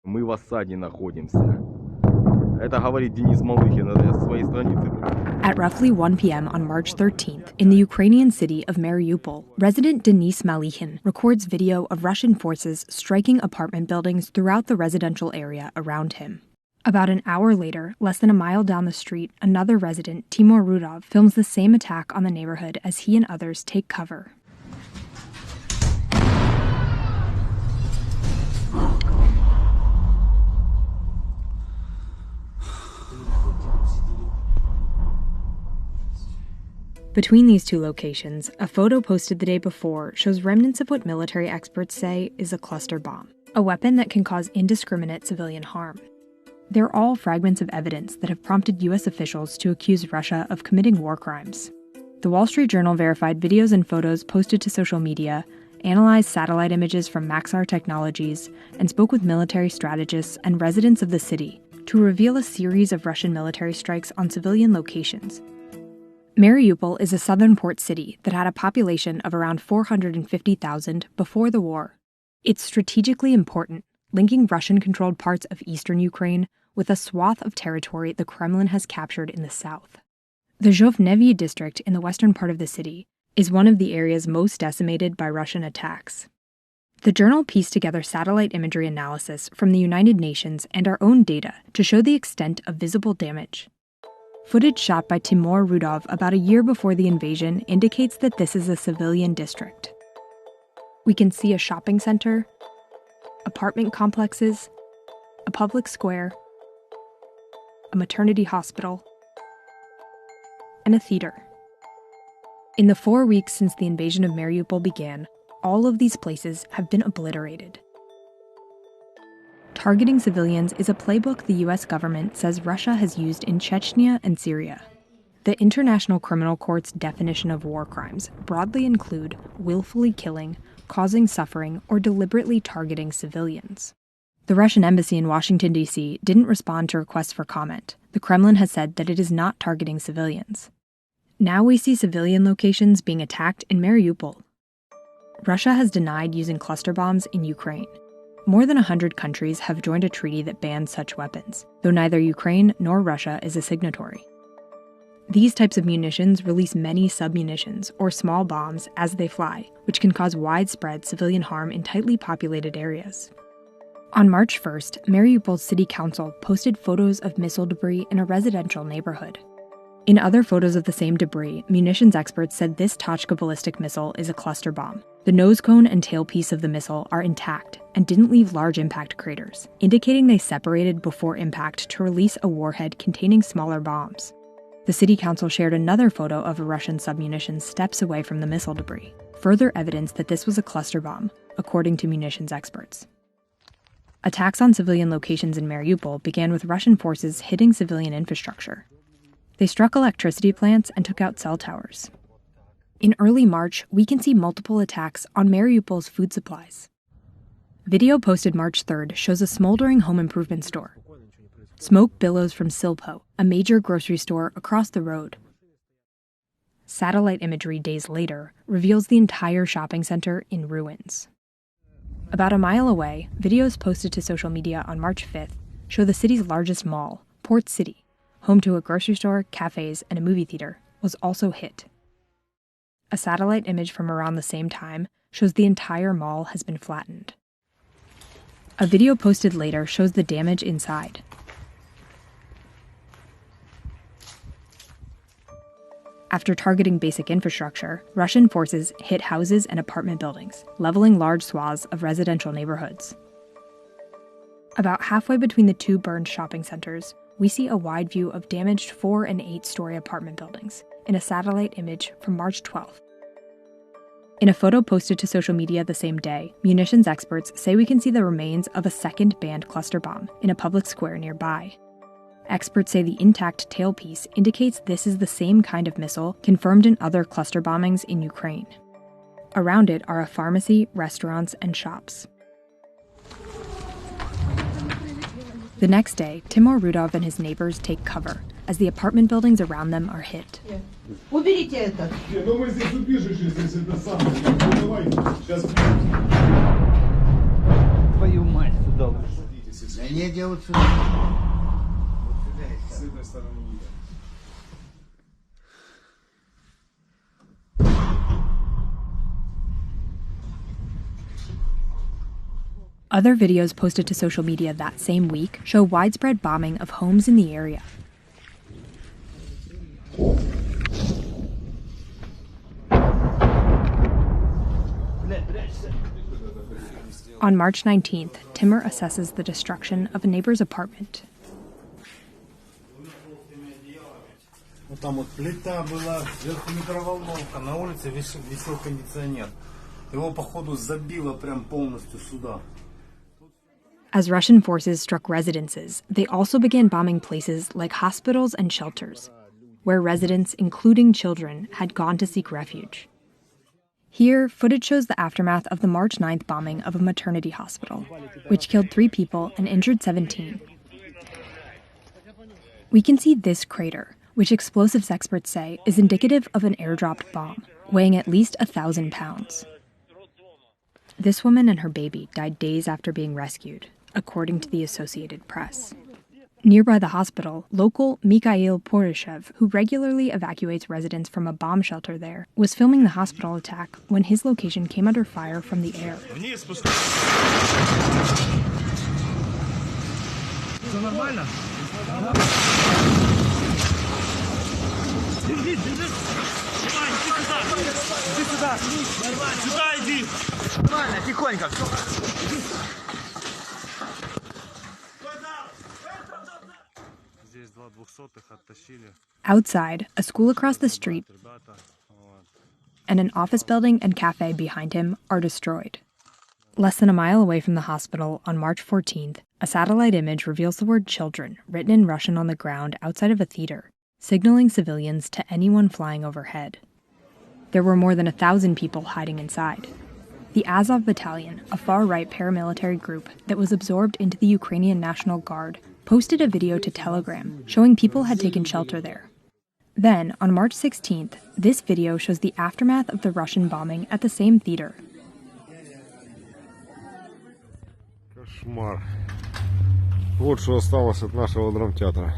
Мы в осаде находимся. Это говорит Денис Малыхин, это я со своей страницы. At roughly 1 p.m. on March 13th, in the Ukrainian city of Mariuполь, resident Denis Malikhin records video of Russian forces striking apartment buildings throughout the residential area around him. About an hour later, less than a mile down the street, another resident, Timur Rudov, films the same attack on the neighborhood as he and others take cover. Between these two locations, a photo posted the day before shows remnants of what military experts say is a cluster bomb, a weapon that can cause indiscriminate civilian harm. They're all fragments of evidence that have prompted U.S. officials to accuse Russia of committing war crimes. The Wall Street Journal verified videos and photos posted to social media, analyzed satellite images from Maxar Technologies, and spoke with military strategists and residents of the city to reveal a series of Russian military strikes on civilian locations. Mariupol is a southern port city that had a population of around 450,000 before the war. It's strategically important, linking Russian-controlled parts of eastern Ukraine with a swath of territory the Kremlin has captured in the south. The Zhovnevyi district in the western part of the city is one of the areas most decimated by Russian attacks. The journal pieced together satellite imagery analysis from the United Nations and our own data to show the extent of visible damage. Footage shot by Timur Rudov about a year before the invasion indicates that this is a civilian district. We can see a shopping center, apartment complexes, a public square, a maternity hospital, and a theater. In the 4 weeks since the invasion of Mariupol began, all of these places have been obliterated. Targeting civilians is a playbook the U.S. government says Russia has used in Chechnya and Syria. The International Criminal Court's definition of war crimes broadly include willfully killing, causing suffering, or deliberately targeting civilians. The Russian embassy in Washington, D.C. didn't respond to requests for comment. The Kremlin has said that it is not targeting civilians. Now we see civilian locations being attacked in Mariupol. Russia has denied using cluster bombs in Ukraine. More than 100 countries have joined a treaty that bans such weapons, though neither Ukraine nor Russia is a signatory. These types of munitions release many submunitions, or small bombs, as they fly, which can cause widespread civilian harm in tightly populated areas. On March 1st, Mariupol's city council posted photos of missile debris in a residential neighborhood. In other photos of the same debris, munitions experts said this Tochka ballistic missile is a cluster bomb. The nose cone and tailpiece of the missile are intact and didn't leave large impact craters, indicating they separated before impact to release a warhead containing smaller bombs. The city council shared another photo of a Russian submunition steps away from the missile debris, further evidence that this was a cluster bomb, according to munitions experts. Attacks on civilian locations in Mariupol began with Russian forces hitting civilian infrastructure. They struck electricity plants and took out cell towers. In early March, we can see multiple attacks on Mariupol's food supplies. Video posted March 3rd shows a smoldering home improvement store. Smoke billows from Silpo, a major grocery store across the road. Satellite imagery days later reveals the entire shopping center in ruins. About a mile away, videos posted to social media on March 5th show the city's largest mall, Port City, home to a grocery store, cafes, and a movie theater, was also hit. A satellite image from around the same time shows the entire mall has been flattened. A video posted later shows the damage inside. After targeting basic infrastructure, Russian forces hit houses and apartment buildings, leveling large swaths of residential neighborhoods. About halfway between the two burned shopping centers, we see a wide view of damaged 4- and 8-story apartment buildings in a satellite image from March 12th. In a photo posted to social media the same day, munitions experts say we can see the remains of a second banned cluster bomb in a public square nearby. Experts say the intact tailpiece indicates this is the same kind of missile confirmed in other cluster bombings in Ukraine. Around it are a pharmacy, restaurants, and shops. The next day, Timur Rudov and his neighbors take cover as the apartment buildings around them are hit. Да нет, я вот сюда. Вот сюда и С этой стороны видно. Other videos posted to social media that same week show widespread bombing of homes in the area. On March 19th, Timur assesses the destruction of a neighbor's apartment. Вот там вот плита была, сверху микроволновка, на улице висел кондиционер. Его, походу, забило прям полностью сюда. As Russian forces struck residences, they also began bombing places like hospitals and shelters, where residents, including children, had gone to seek refuge. Here, footage shows the aftermath of the March 9th bombing of a maternity hospital, which killed 3 people and injured 17. We can see this crater, which explosives experts say is indicative of an airdropped bomb, weighing at least 1,000 pounds. This woman and her baby died days after being rescued, according to the Associated Press. Nearby the hospital, local Mikhail Poroshev, who regularly evacuates residents from a bomb shelter there, was filming the hospital attack when his location came under fire from the air. Outside, a school across the street and an office building and cafe behind him are destroyed. Less than a mile away from the hospital, on March 14th, a satellite image reveals the word children written in Russian on the ground outside of a theater, signaling civilians to anyone flying overhead. There were more than 1,000 people hiding inside. The Azov Battalion, a far-right paramilitary group that was absorbed into the Ukrainian National Guard, posted a video to Telegram showing people had taken shelter there. Then, on March 16th, this video shows the aftermath of the Russian bombing at the same theater. Кошмар. Вот что осталось от нашего драмтеатра.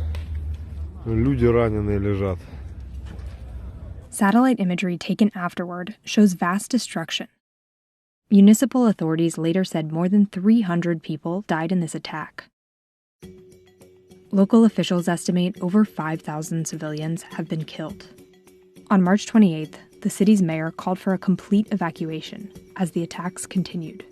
Люди раненые лежат. Satellite imagery taken afterward shows vast destruction. Municipal authorities later said more than 300 people died in this attack. Local officials estimate over 5,000 civilians have been killed. On March 28th, the city's mayor called for a complete evacuation as the attacks continued.